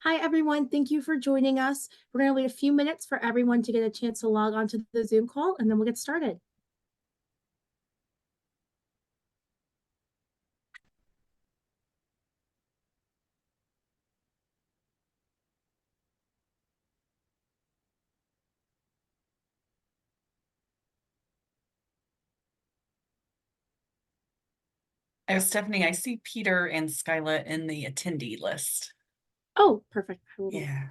Hi, everyone. Thank you for joining us. We're going to wait a few minutes for everyone to get a chance to log onto the Zoom call, and then we'll get started. Oh, Stephanie, I see Peter and Skyla in the attendee list. Oh, perfect. Yeah.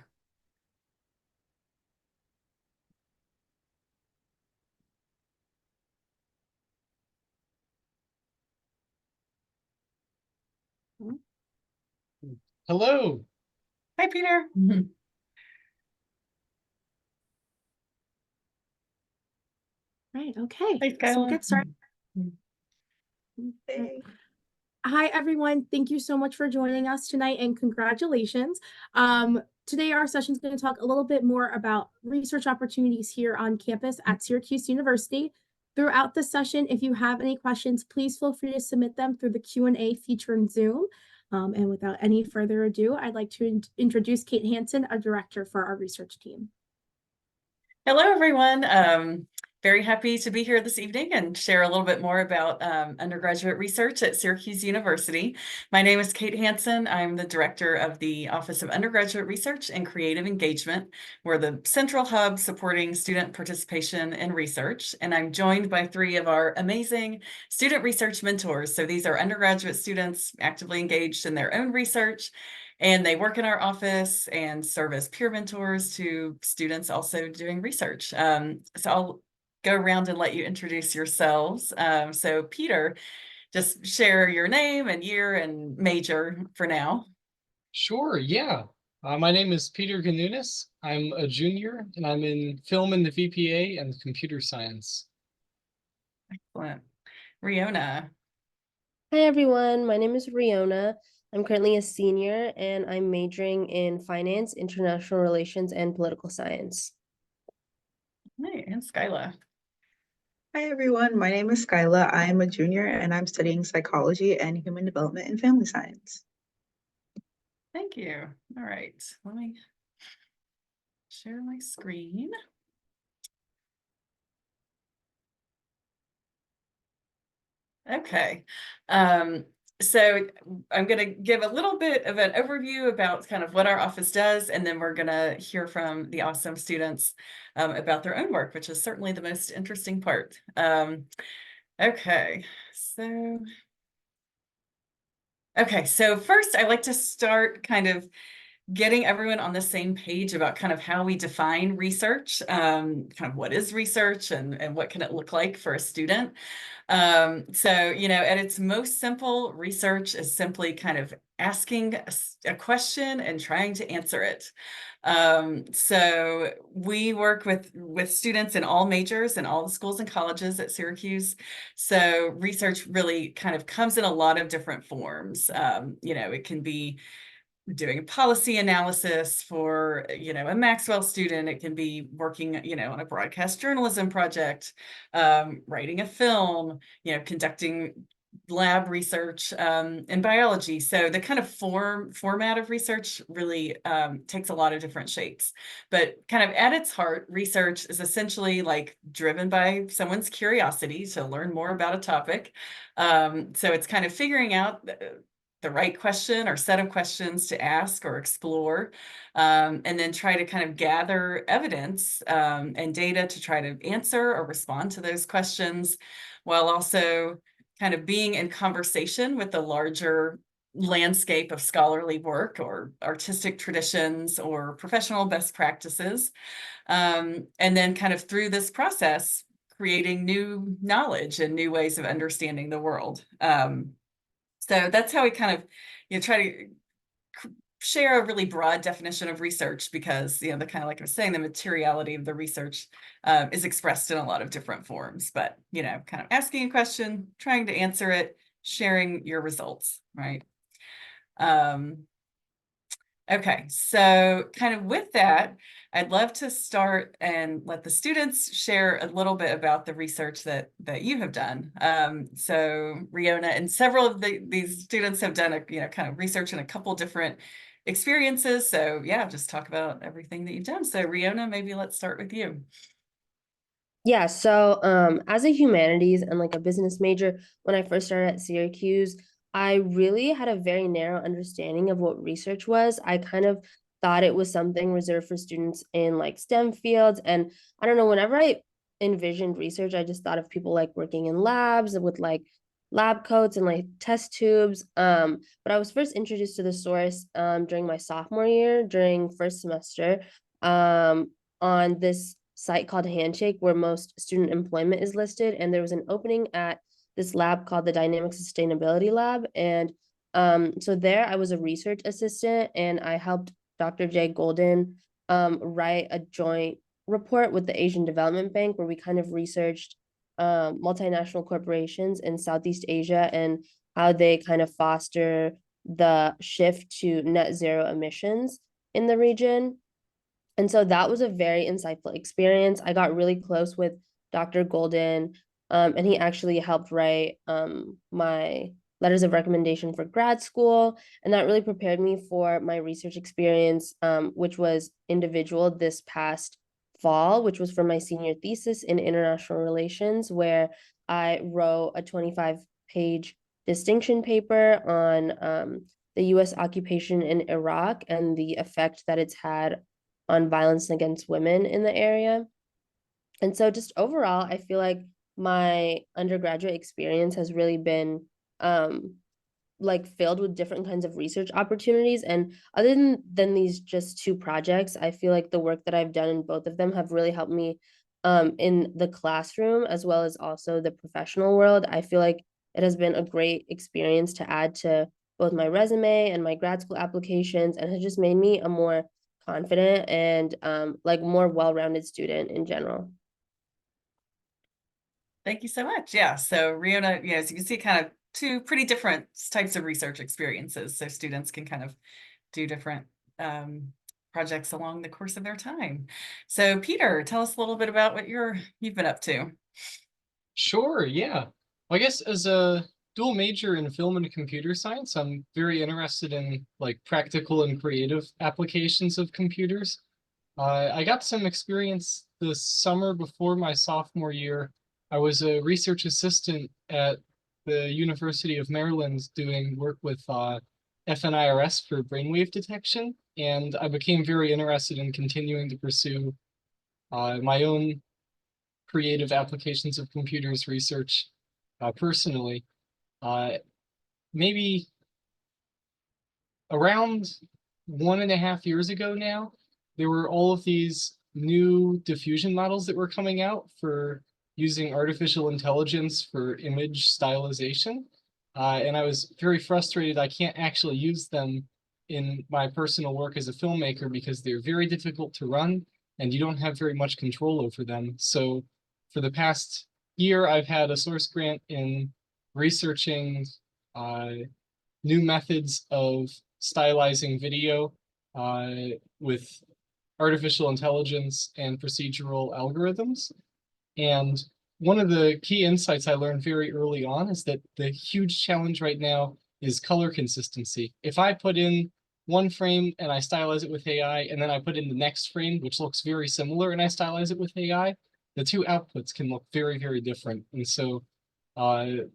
Hello. Hi, Peter. Right. Okay. Hi, So we'll Skyla. get started. Hey. Hi, everyone. Thank you so much for joining us tonight, and congratulations. Today, our session is going to talk a little bit more about research opportunities here on campus at Syracuse University. Throughout the session, if you have any questions, please feel free to submit them through the Q&A feature in Zoom. And without any further ado, I'd like to introduce Kate Hansen, a director for our research team. Hello, everyone. Very happy to be here this evening and share a little bit more about undergraduate research at Syracuse University. My name is Kate Hansen. I'm the director of the Office of Undergraduate Research and Creative Engagement. We're the central hub supporting student participation in research, and I'm joined by three of our amazing student research mentors. So these are undergraduate students actively engaged in their own research, and they work in our office and serve as peer mentors to students also doing research. So I'll go around and let you introduce yourselves. So Peter, just share your name and year and major for now. Sure, yeah. My name is Peter Ganunis. I'm a junior and I'm in film in the VPA and computer science. Excellent. Riona. Hi everyone, my name is Riona. I'm currently a senior and I'm majoring in finance, international relations, and political science. Hey, and Skyla. Hi everyone, my name is Skyla. I am a junior and I'm studying psychology and human development and family science. Thank you. All right, let me share my screen. Okay. So I'm going to give a little bit of an overview about kind of what our office does, and then we're going to hear from the awesome students about their own work, which is certainly the most interesting part. Okay, so first I like to start kind of getting everyone on the same page about kind of how we define research, kind of what is research and what can it look like for a student. So, at its most simple, research is simply kind of asking a question and trying to answer it. So we work with students in all majors and all the schools and colleges at Syracuse. So research really kind of comes in a lot of different forms. It can be doing a policy analysis for, a Maxwell student. It can be working, on a broadcast journalism project, writing a film, conducting lab research in biology. So the kind of format of research really takes a lot of different shapes. But kind of at its heart, research is essentially like driven by someone's curiosity to learn more about a topic. So it's kind of figuring out the right question or set of questions to ask or explore, and then try to kind of gather evidence and data to try to answer or respond to those questions, while also kind of being in conversation with the larger landscape of scholarly work or artistic traditions or professional best practices. And then kind of through this process, creating new knowledge and new ways of understanding the world. So that's how we kind of, try to share a really broad definition of research, because, the kind of like I was saying, the materiality of the research is expressed in a lot of different forms, but, kind of asking a question, trying to answer it, sharing your results, right? Okay, so kind of with that, I'd love to start and let the students share a little bit about the research that you have done. So Riona and several of these students have done kind of research in a couple different experiences. So yeah, just talk about everything that you've done. So Riona, maybe let's start with you. Yeah, so as a humanities and like a business major, when I first started at Syracuse, I really had a very narrow understanding of what research was. I kind of thought it was something reserved for students in like STEM fields. And I don't know, whenever I envisioned research, I just thought of people like working in labs with like lab coats and like test tubes. But I was first introduced to the source during my sophomore year, during first semester, on this site called Handshake, where most student employment is listed. And there was an opening at this lab called the Dynamic Sustainability Lab. And so there I was a research assistant, and I helped Dr. Jay Golden write a joint report with the Asian Development Bank, where we kind of researched multinational corporations in Southeast Asia and how they kind of foster the shift to net zero emissions in the region. And so that was a very insightful experience. I got really close with Dr. Golden, and he actually helped write my letters of recommendation for grad school. And that really prepared me for my research experience, which was individual this past fall, which was for my senior thesis in international relations, where I wrote a 25-page distinction paper on the US occupation in Iraq and the effect that it's had on violence against women in the area. And so just overall, I feel like my undergraduate experience has really been like filled with different kinds of research opportunities. And other than these just two projects, I feel like the work that I've done in both of them have really helped me in the classroom as well as also the professional world. I feel like it has been a great experience to add to both my resume and my grad school applications, and has just made me a more confident and like more well-rounded student in general. Thank you so much. Yeah. So Riona, yeah, as you can see, kind of two pretty different types of research experiences. So students can kind of do different projects along the course of their time. So Peter, tell us a little bit about what you've been up to. Sure, yeah. Well, I guess as a dual major in film and computer science, I'm very interested in like practical and creative applications of computers. I got some experience this summer before my sophomore year. I was a research assistant at the University of Maryland doing work with FNIRS for brainwave detection, and I became very interested in continuing to pursue my own creative applications of computers research personally. Maybe around 1.5 years ago now, there were all of these new diffusion models that were coming out for using artificial intelligence for image stylization. And I was very frustrated I can't actually use them in my personal work as a filmmaker because they're very difficult to run and you don't have very much control over them. So for the past year, I've had a source grant in researching new methods of stylizing video with artificial intelligence and procedural algorithms. And one of the key insights I learned very early on is that the huge challenge right now is color consistency. If I put in one frame and I stylize it with AI, and then I put in the next frame, which looks very similar, and I stylize it with AI, the two outputs can look very, very different. And so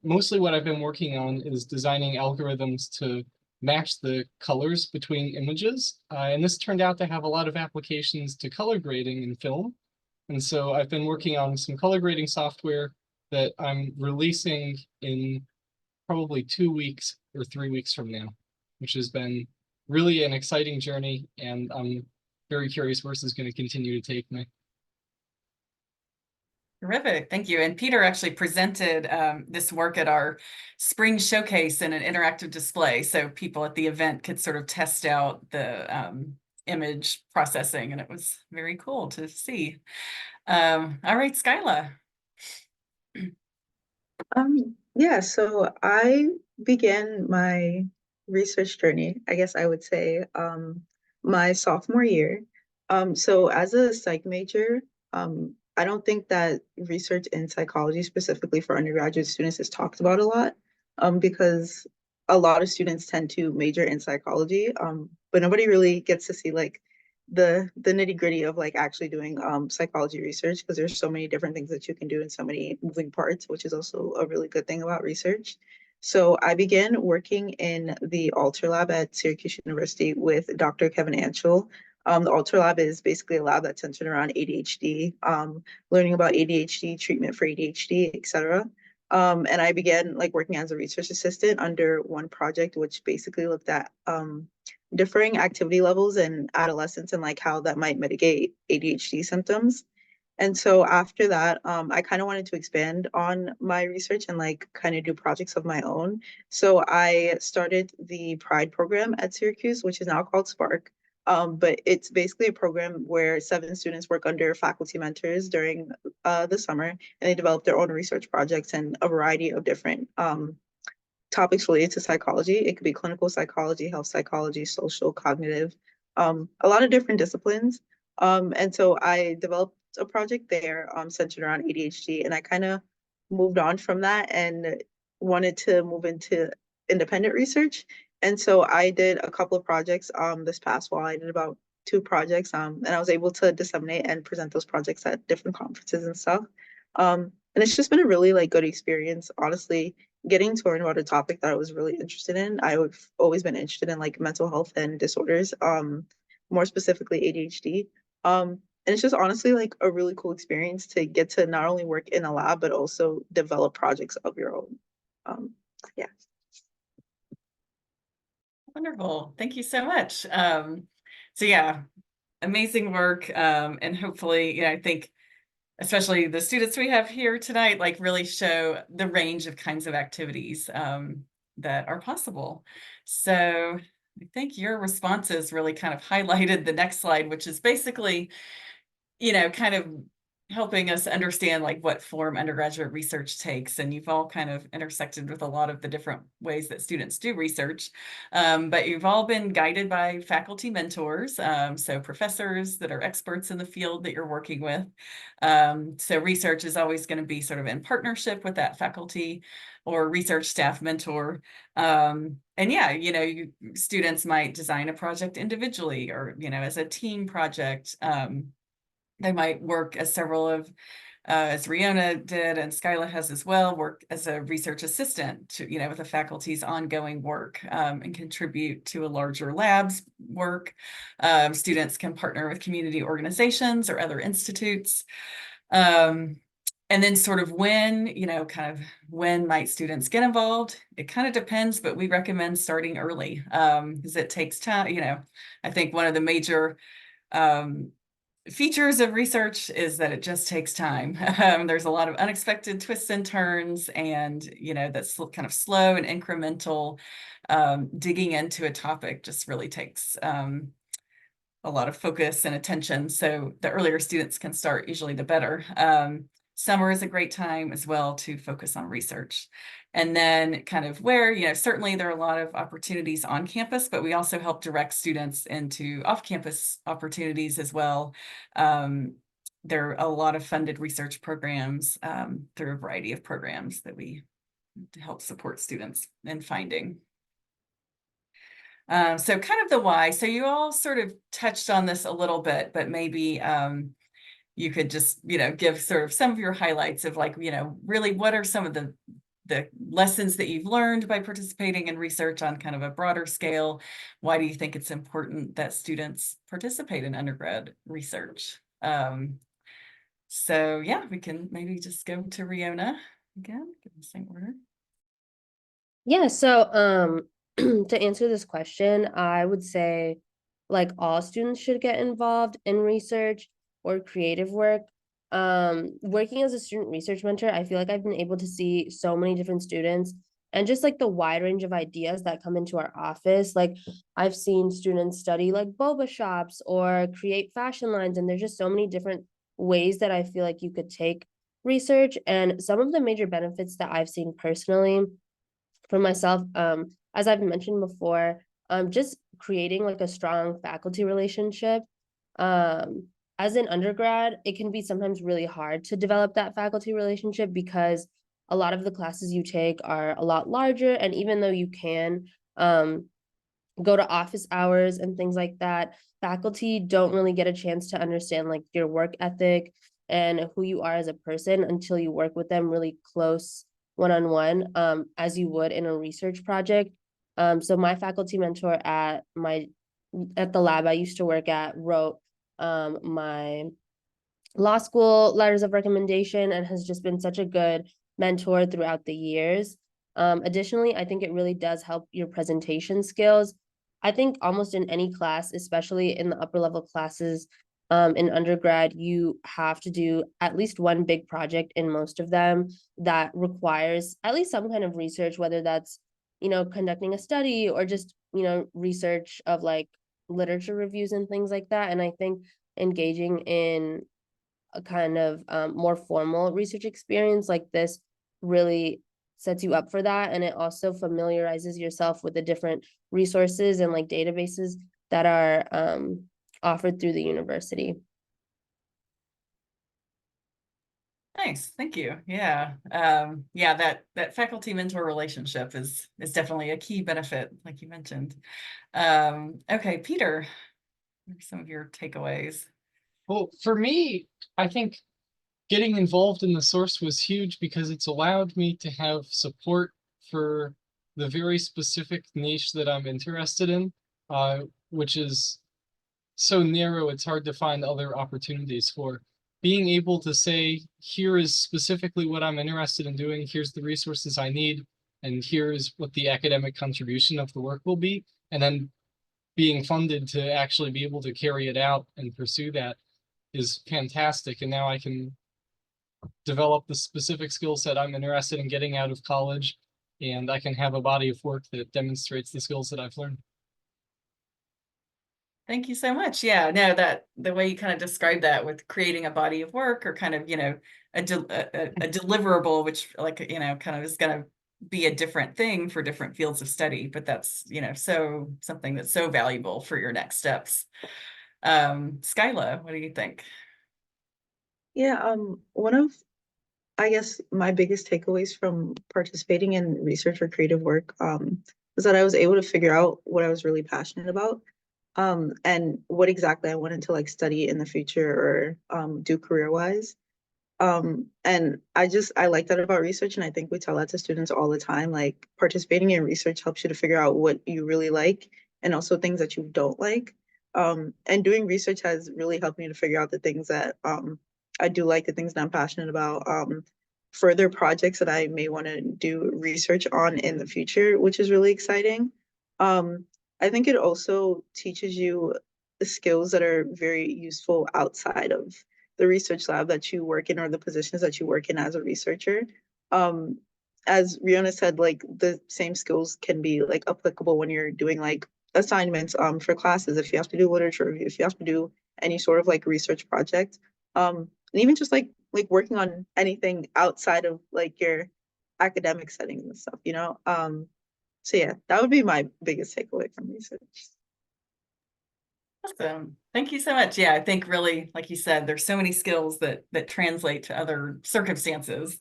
mostly what I've been working on is designing algorithms to match the colors between images. And this turned out to have a lot of applications to color grading in film. And so I've been working on some color grading software that I'm releasing in probably 2 weeks or 3 weeks from now, which has been really an exciting journey. And I'm very curious where this is going to continue to take me. Terrific, thank you. And Peter actually presented this work at our spring showcase in an interactive display, so people at the event could sort of test out the image processing, and it was very cool to see. All right, Skyla. Yeah, so I began my research journey, I guess I would say, my sophomore year. So as a psych major, I don't think that research in psychology specifically for undergraduate students is talked about a lot, because a lot of students tend to major in psychology, but nobody really gets to see like the nitty-gritty of like actually doing psychology research, because there's so many different things that you can do and so many moving parts, which is also a really good thing about research. So I began working in the Alter Lab at Syracuse University with Dr. Kevin Anschel. The Alter Lab is basically a lab that's centered around ADHD, learning about ADHD, treatment for ADHD, etc. And I began like working as a research assistant under one project, which basically looked at differing activity levels in adolescents and like how that might mitigate ADHD symptoms. And so after that, I kind of wanted to expand on my research and like kind of do projects of my own. So I started the Pride program at Syracuse, which is now called Spark. But it's basically a program where 7 students work under faculty mentors during the summer, and they develop their own research projects and a variety of different topics related to psychology. It could be clinical psychology, health psychology, social, cognitive, a lot of different disciplines. And so I developed a project there centered around ADHD, and I kind of moved on from that and wanted to move into independent research. And so I did a couple of projects this past fall. I did about 2 projects, and I was able to disseminate and present those projects at different conferences and stuff. And it's just been a really like good experience, honestly, getting to learn about a topic that I was really interested in. I've always been interested in like mental health and disorders, more specifically ADHD. And it's just honestly like a really cool experience to get to not only work in a lab, but also develop projects of your own. Yeah. Wonderful. Thank you so much. So yeah, amazing work. And hopefully, I think especially the students we have here tonight, like really show the range of kinds of activities that are possible. So I think your responses really kind of highlighted the next slide, which is basically, kind of helping us understand like what form undergraduate research takes. And you've all kind of intersected with a lot of the different ways that students do research, but you've all been guided by faculty mentors, so professors that are experts in the field that you're working with. So research is always going to be sort of in partnership with that faculty or research staff mentor. And yeah, students might design a project individually or, as a team project. They might work as several of, as Riona did and Skyla has as well, work as a research assistant to, with the faculty's ongoing work and contribute to a larger lab's work. Students can partner with community organizations or other institutes. And then sort of when, when might students get involved? It kind of depends, but we recommend starting early because it takes time. I think one of the major features of research is that it just takes time. There's a lot of unexpected twists and turns, and that's kind of slow and incremental. Digging into a topic just really takes a lot of focus and attention. So the earlier students can start, usually the better. Summer is a great time as well to focus on research. And then kind of where, certainly there are a lot of opportunities on campus, but we also help direct students into off-campus opportunities as well. There are a lot of funded research programs through a variety of programs that we help support students in finding. So kind of the why. So you all sort of touched on this a little bit, but maybe you could just, give sort of some of your highlights of like, really what are some of the lessons that you've learned by participating in research on kind of a broader scale? Why do you think it's important that students participate in undergrad research? So yeah, we can maybe just go to Riona again, in the same order. Yeah, so to answer this question, I would say like all students should get involved in research or creative work. Working as a student research mentor, I feel like I've been able to see so many different students and just like the wide range of ideas that come into our office. Like I've seen students study like boba shops or create fashion lines, and there's just so many different ways that I feel like you could take research. And some of the major benefits that I've seen personally for myself, as I've mentioned before, just creating like a strong faculty relationship. As an undergrad, it can be sometimes really hard to develop that faculty relationship because a lot of the classes you take are a lot larger, and even though you can go to office hours and things like that, faculty don't really get a chance to understand like your work ethic and who you are as a person until you work with them really close one-on-one, as you would in a research project. So my faculty mentor at the lab I used to work at wrote my law school letters of recommendation and has just been such a good mentor throughout the years. Additionally, I think it really does help your presentation skills. I think almost in any class, especially in the upper level classes, in undergrad, you have to do at least one big project in most of them that requires at least some kind of research, whether that's, conducting a study or just, research of like literature reviews and things like that. And I think engaging in a kind of more formal research experience like this really sets you up for that. And it also familiarizes yourself with the different resources and like databases that are offered through the university. Nice, thank you. Yeah, yeah, that faculty mentor relationship is definitely a key benefit, like you mentioned. Okay, Peter, what are some of your takeaways? Well, for me, I think getting involved in the source was huge because it's allowed me to have support for the very specific niche that I'm interested in, which is so narrow it's hard to find other opportunities for. Being able to say, here is specifically what I'm interested in doing, here's the resources I need, and here's what the academic contribution of the work will be, and then being funded to actually be able to carry it out and pursue that is fantastic. And now I can develop the specific skill set I'm interested in getting out of college, and I can have a body of work that demonstrates the skills that I've learned. Thank you so much. Yeah, no, that the way you kind of described that with creating a body of work or kind of, a deliverable, which like, kind of is going to be a different thing for different fields of study, but that's, so something that's so valuable for your next steps. Skyla, what do you think? Yeah, one of, I guess, my biggest takeaways from participating in research or creative work, was that I was able to figure out what I was really passionate about, and what exactly I wanted to like study in the future or do career-wise. And I like that about research, and I think we tell that to students all the time, like participating in research helps you to figure out what you really like and also things that you don't like. And doing research has really helped me to figure out the things that I do like, the things that I'm passionate about, further projects that I may want to do research on in the future, which is really exciting. I think it also teaches you the skills that are very useful outside of the research lab that you work in or the positions that you work in as a researcher. Um, as Riona said, like the same skills can be like applicable when you're doing like assignments for classes, if you have to do literature review, if you have to do any sort of like research project. And even just like working on anything outside of like your academic settings and stuff, you know? So yeah, that would be my biggest takeaway from research. Awesome. Thank you so much. Yeah, I think really, like you said, there's so many skills that translate to other circumstances.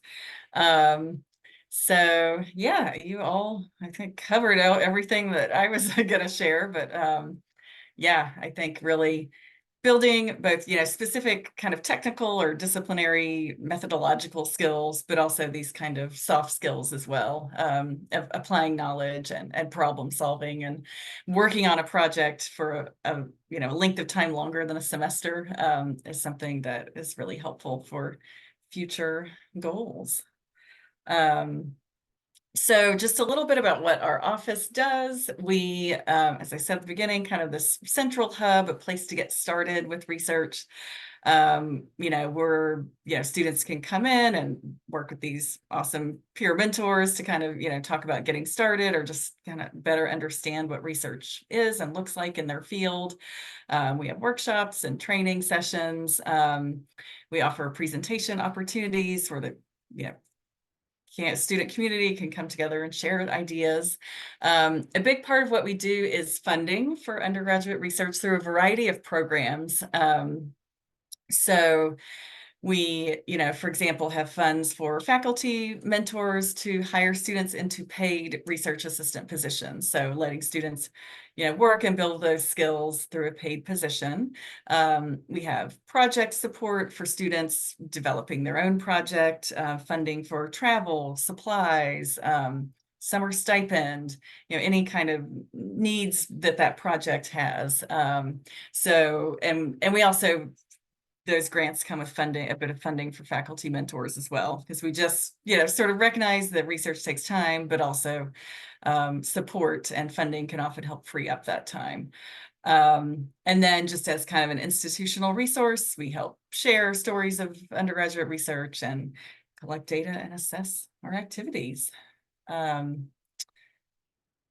So yeah, you all, I think, covered out everything that I was gonna share, but yeah, I think really building both, specific kind of technical or disciplinary methodological skills, but also these kind of soft skills as well, of applying knowledge and problem solving and working on a project for a length of time longer than a semester, is something that is really helpful for future goals. So just a little bit about what our office does. We, as I said at the beginning, kind of this central hub, a place to get started with research. Where, students can come in and work with these awesome peer mentors to kind of, talk about getting started or just kind of better understand what research is and looks like in their field. We have workshops and training sessions. We offer presentation opportunities for the, student community can come together and share ideas. A big part of what we do is funding for undergraduate research through a variety of programs. So We, for example, have funds for faculty mentors to hire students into paid research assistant positions. So letting students, work and build those skills through a paid position. We have project support for students developing their own project, funding for travel, supplies, summer stipend, any kind of needs that project has. So, and we also, those grants come with funding, a bit of funding for faculty mentors as well, because we just, sort of recognize that research takes time, but also support and funding can often help free up that time. And then just as kind of an institutional resource, we help share stories of undergraduate research and collect data and assess our activities.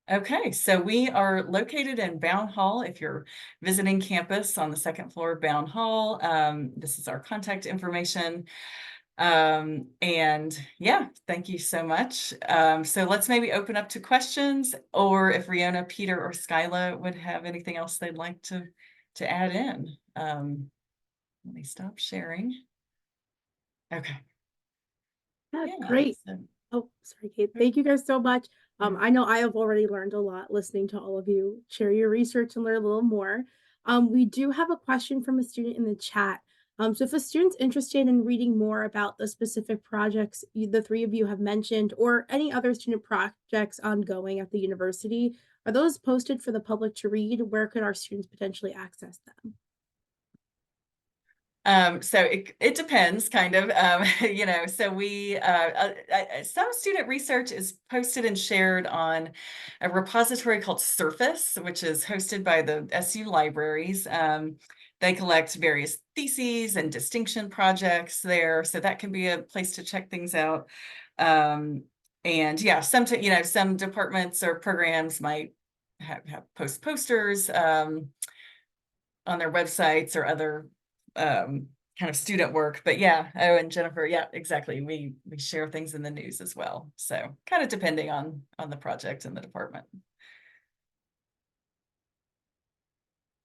Okay, so we are located in Bown Hall. If you're visiting campus on the second floor of Bown Hall, this is our contact information. And yeah, thank you so much. So let's maybe open up to questions, or if Riona, Peter, or Skyla would have anything else they'd like to add in. Let me stop sharing. Okay. Yeah, Yeah, great. so- Oh, sorry, Kate. Thank you guys so much. I know I have already learned a lot listening to all of you share your research and learn a little more. We do have a question from a student in the chat. So if a student's interested in reading more about the specific projects the three of you have mentioned, or any other student projects ongoing at the university, are those posted for the public to read? Where could our students potentially access them? So it depends kind of, so we, some student research is posted and shared on a repository called Surface, which is hosted by the SU libraries. They collect various theses and distinction projects there, so that can be a place to check things out. And yeah, some departments or programs might have posters on their websites or other kind of student work. But yeah, oh, and Jennifer, yeah, exactly. We share things in the news as well. So kind of depending on the project and the department.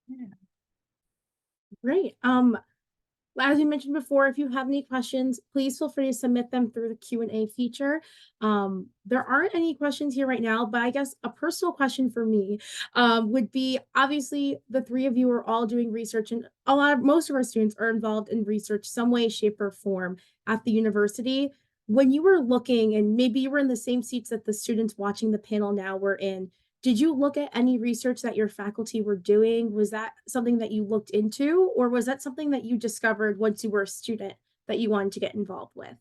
Yeah. Great. As you mentioned before, if you have any questions, please feel free to submit them through the Q&A feature. There aren't any questions here right now, but I guess a personal question for me would be, obviously the three of you are all doing research, and most of our students are involved in research some way, shape, or form at the university. When you were looking, and maybe you were in the same seats that the students watching the panel now were in, did you look at any research that your faculty were doing? Was that something that you looked into, or was that something that you discovered once you were a student that you wanted to get involved with?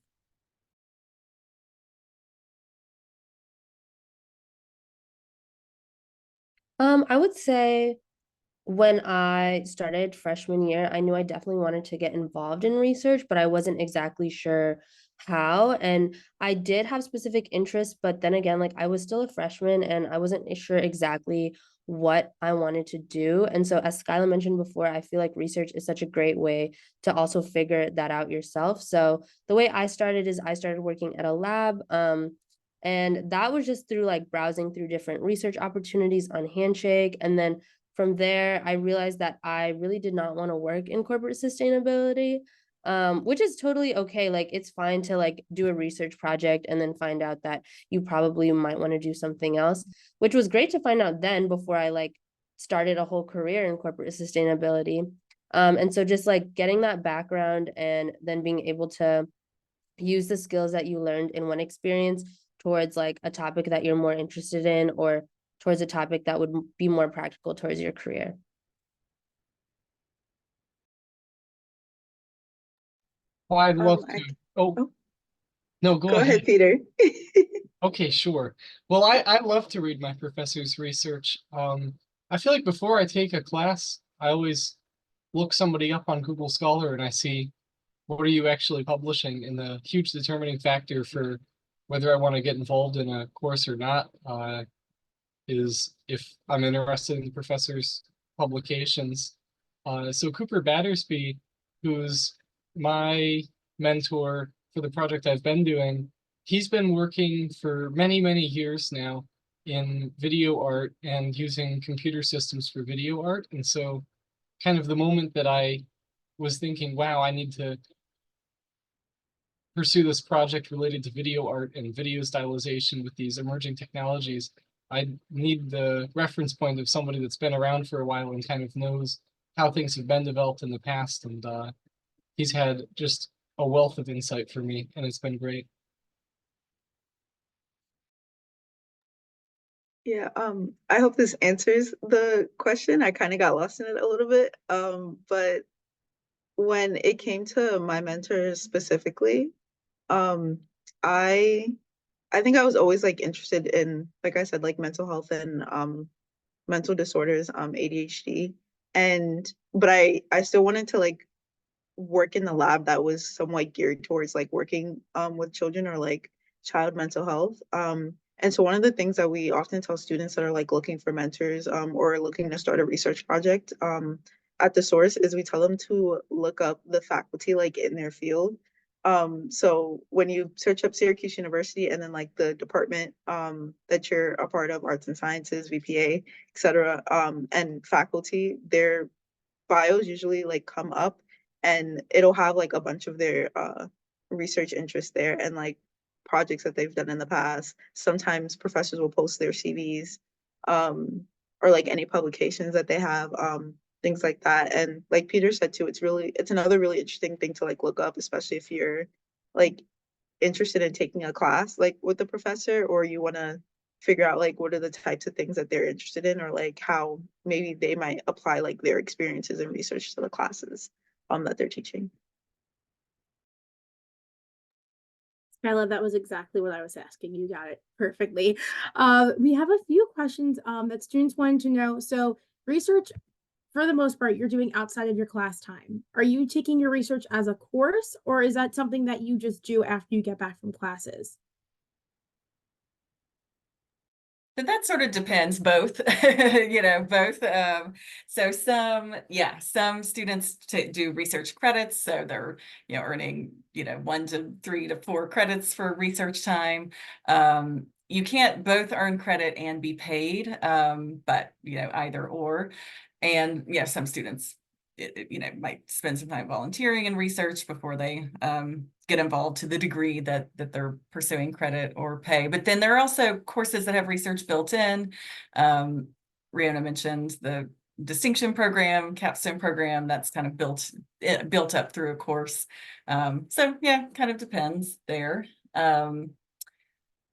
I would say when I started freshman year, I knew I definitely wanted to get involved in research, but I wasn't exactly sure how. And I did have specific interests, but then again, like I was still a freshman and I wasn't sure exactly what I wanted to do. And so, as Skyla mentioned before, I feel like research is such a great way to also figure that out yourself. So, the way I started is I started working at a lab. And that was just through like browsing through different research opportunities on Handshake. And then from there, I realized that I really did not want to work in corporate sustainability, which is totally okay. Like it's fine to like do a research project and then find out that you probably might want to do something else, which was great to find out then before I like started a whole career in corporate sustainability. And so just like getting that background and then being able to use the skills that you learned in one experience towards like a topic that you're more interested in, or towards a topic that would be more practical towards your career. Well, I'd love I- to. Oh, oh. no, Go ahead, Peter. Okay, sure. Well, I love to read my professor's research. I feel like before I take a class, I always look somebody up on Google Scholar and I see what are you actually publishing, and the huge determining factor for whether I want to get involved in a course or not is if I'm interested in the professor's publications. So Cooper Battersby, who's my mentor for the project I've been doing, he's been working for many, many years now in video art and using computer systems for video art. And so kind of the moment that I was thinking, wow, I need to pursue this project related to video art and video stylization with these emerging technologies, I need the reference point of somebody that's been around for a while and kind of knows how things have been developed in the past. And he's had just a wealth of insight for me, and it's been great. Yeah, I hope this answers the question. I kind of got lost in it a little bit. But when it came to my mentors specifically, um, I I think I was always like interested in, like I said, like mental health and mental disorders, ADHD. But I still wanted to like work in the lab that was somewhat geared towards like working with children or like child mental health. And so one of the things that we often tell students that are like looking for mentors or looking to start a research project at the source is we tell them to look up the faculty like in their field. So when you search up Syracuse University and then like the department that you're a part of, arts and sciences, VPA, et cetera, and faculty, their bios usually like come up and it'll have like a bunch of their research interests there and like projects that they've done in the past. Sometimes professors will post their CVs or like any publications that they have, things like that. And like Peter said too, it's another really interesting thing to like look up, especially if you're like interested in taking a class like with the professor, or you want to figure out like what are the types of things that they're interested in, or like how maybe they might apply like their experiences and research to the classes that they're teaching. Skyla, that was exactly what I was asking. You got it perfectly. We have a few questions that students wanted to know. So research, for the most part, you're doing outside of your class time. Are you taking your research as a course, or is that something that you just do after you get back from classes? But that sort of depends, both, both. So some students do research credits, so they're, earning, 1 to 3 to 4 credits for research time. You can't both earn credit and be paid, but, either or. And some students, might spend some time volunteering in research before they get involved to the degree that they're pursuing credit or pay. But then there are also courses that have research built in. Riona mentioned the distinction program, capstone program, that's kind of built up through a course. So yeah, kind of depends there.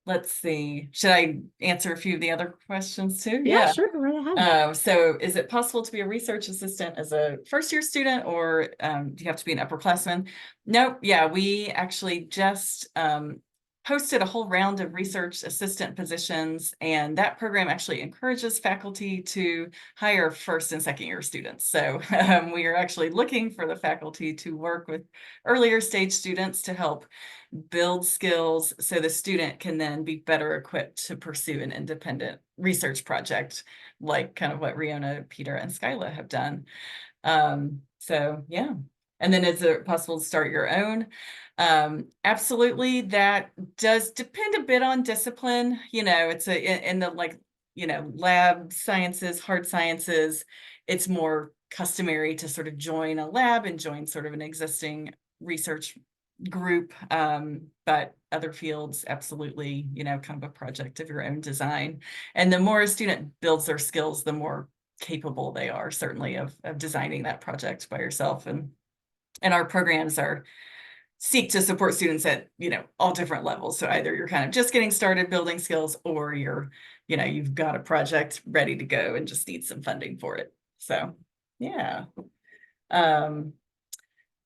Let's see, should I answer a few of the other questions too? Yeah, sure, go right ahead. So is it possible to be a research assistant as a first-year student, or do you have to be an upperclassman? Nope. Yeah, we actually just posted a whole round of research assistant positions, and that program actually encourages faculty to hire first and second year students. So we are actually looking for the faculty to work with earlier stage students to help build skills so the student can then be better equipped to pursue an independent research project, like kind of what Riona, Peter, and Skyla have done. So yeah. And then is it possible to start your own? Absolutely. That does depend a bit on discipline. It's in the lab sciences, hard sciences, it's more customary to sort of join a lab and join sort of an existing research group, but other fields, absolutely, kind of a project of your own design. And the more a student builds their skills, the more capable they are certainly of designing that project by yourself. And our programs seek to support students at, all different levels. So either you're kind of just getting started building skills, or you've got a project ready to go and just need some funding for it. So yeah.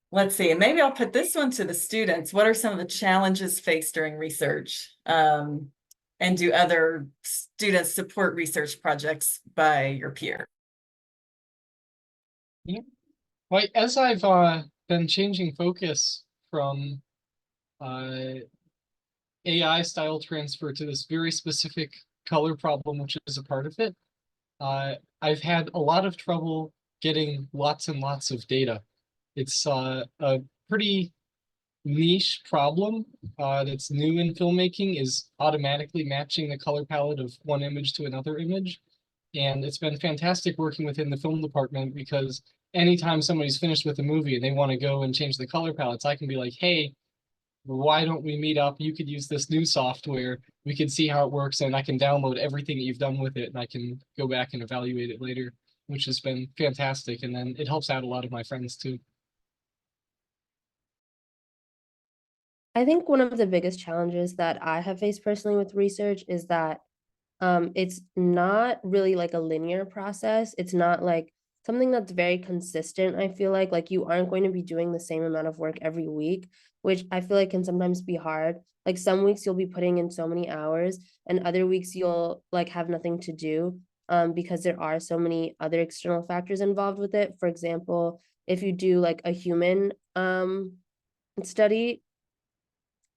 Let's see, and maybe I'll put this one to the students. What are some of the challenges faced during research? And do other students support research projects by your peer? Yeah. Well, as I've been changing focus from AI style transfer to this very specific color problem, which is a part of it, I've had a lot of trouble getting lots and lots of data. It's a pretty niche problem that's new in filmmaking, is automatically matching the color palette of one image to another image. And it's been fantastic working within the film department, because anytime somebody's finished with a movie and they want to go and change the color palettes, I can be like, hey, why don't we meet up? You could use this new software. We can see how it works, and I can download everything that you've done with it, and I can go back and evaluate it later, which has been fantastic. And then it helps out a lot of my friends too. I think one of the biggest challenges that I have faced personally with research is that it's not really like a linear process. It's not like something that's very consistent. I feel like you aren't going to be doing the same amount of work every week, which I feel like can sometimes be hard. Like some weeks you'll be putting in so many hours, and other weeks you'll like have nothing to do because there are so many other external factors involved with it. For example, if you do like a human study,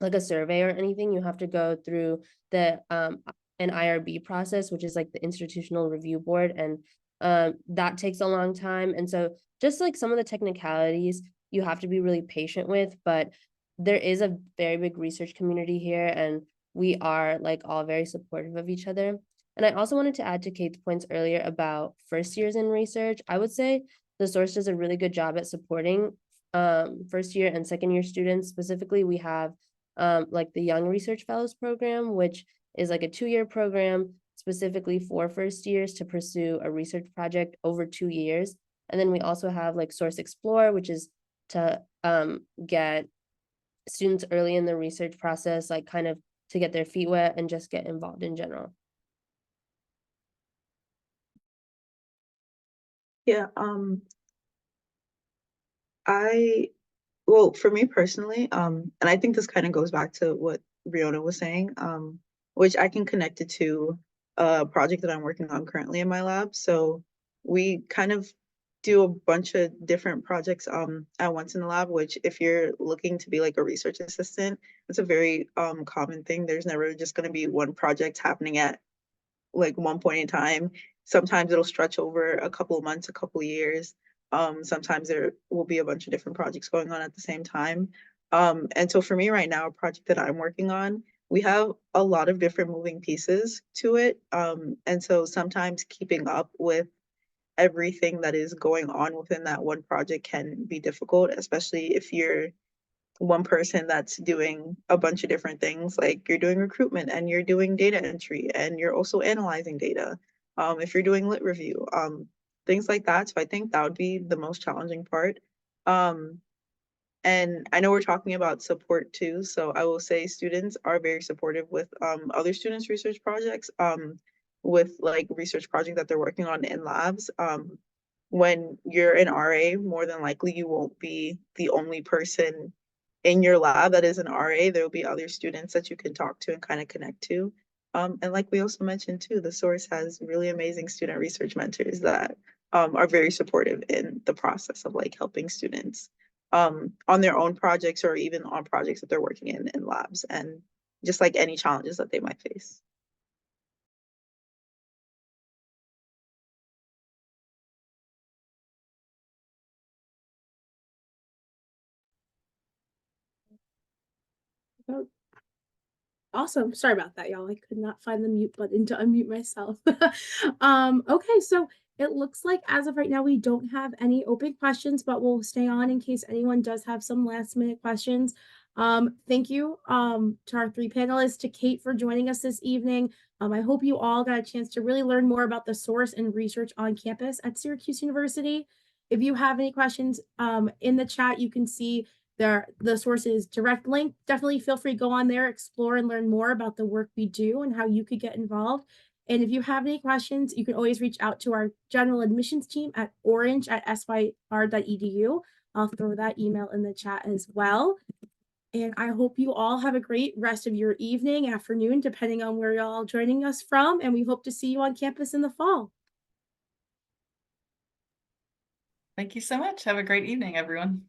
like a survey or anything, you have to go through the an IRB process, which is like the Institutional Review Board, and that takes a long time. And so just like some of the technicalities you have to be really patient with, but there is a very big research community here, and we are like all very supportive of each other. And I also wanted to add to Kate's points earlier about first years in research. I would say the source does a really good job at supporting first year and second year students. Specifically, we have like the Young Research Fellows program, which is like a 2-year program specifically for first years to pursue a research project over 2 years. And then we also have like Source Explore, which is to get students early in the research process, like kind of to get their feet wet and just get involved in general. Yeah, well, for me personally, and I think this kind of goes back to what Riona was saying, which I can connect it to a project that I'm working on currently in my lab. So we kind of do a bunch of different projects at once in the lab, which if you're looking to be like a research assistant, it's a very common thing. There's never just going to be one project happening at like one point in time. Sometimes it'll stretch over a couple of months, a couple of years. Sometimes there will be a bunch of different projects going on at the same time. And so for me right now, a project that I'm working on, we have a lot of different moving pieces to it. And so sometimes keeping up with everything that is going on within that one project can be difficult, especially if you're one person that's doing a bunch of different things, like you're doing recruitment and you're doing data entry and you're also analyzing data. If you're doing lit review, things like that. So I think that would be the most challenging part. And I know we're talking about support too. So I will say students are very supportive with other students' research projects, with like research project that they're working on in labs. When you're an RA, more than likely you won't be the only person in your lab that is an RA. There will be other students that you can talk to and kind of connect to. And like we also mentioned too, the source has really amazing student research mentors that are very supportive in the process of like helping students on their own projects or even on projects that they're working in labs, and just like any challenges that they might face. Awesome. Sorry about that, y'all. I could not find the mute button to unmute myself. Okay, so it looks like as of right now, we don't have any open questions, but we'll stay on in case anyone does have some last minute questions. Thank you to our 3 panelists, to Kate for joining us this evening. I hope you all got a chance to really learn more about the source and research on campus at Syracuse University. If you have any questions in the chat, you can see the source's direct link. Definitely feel free to go on there, explore and learn more about the work we do and how you could get involved. And if you have any questions, you can always reach out to our general admissions team at orange@syr.edu. I'll throw that email in the chat as well. And I hope you all have a great rest of your evening, afternoon, depending on where you're all joining us from. And we hope to see you on campus in the fall. Thank you so much. Have a great evening, everyone.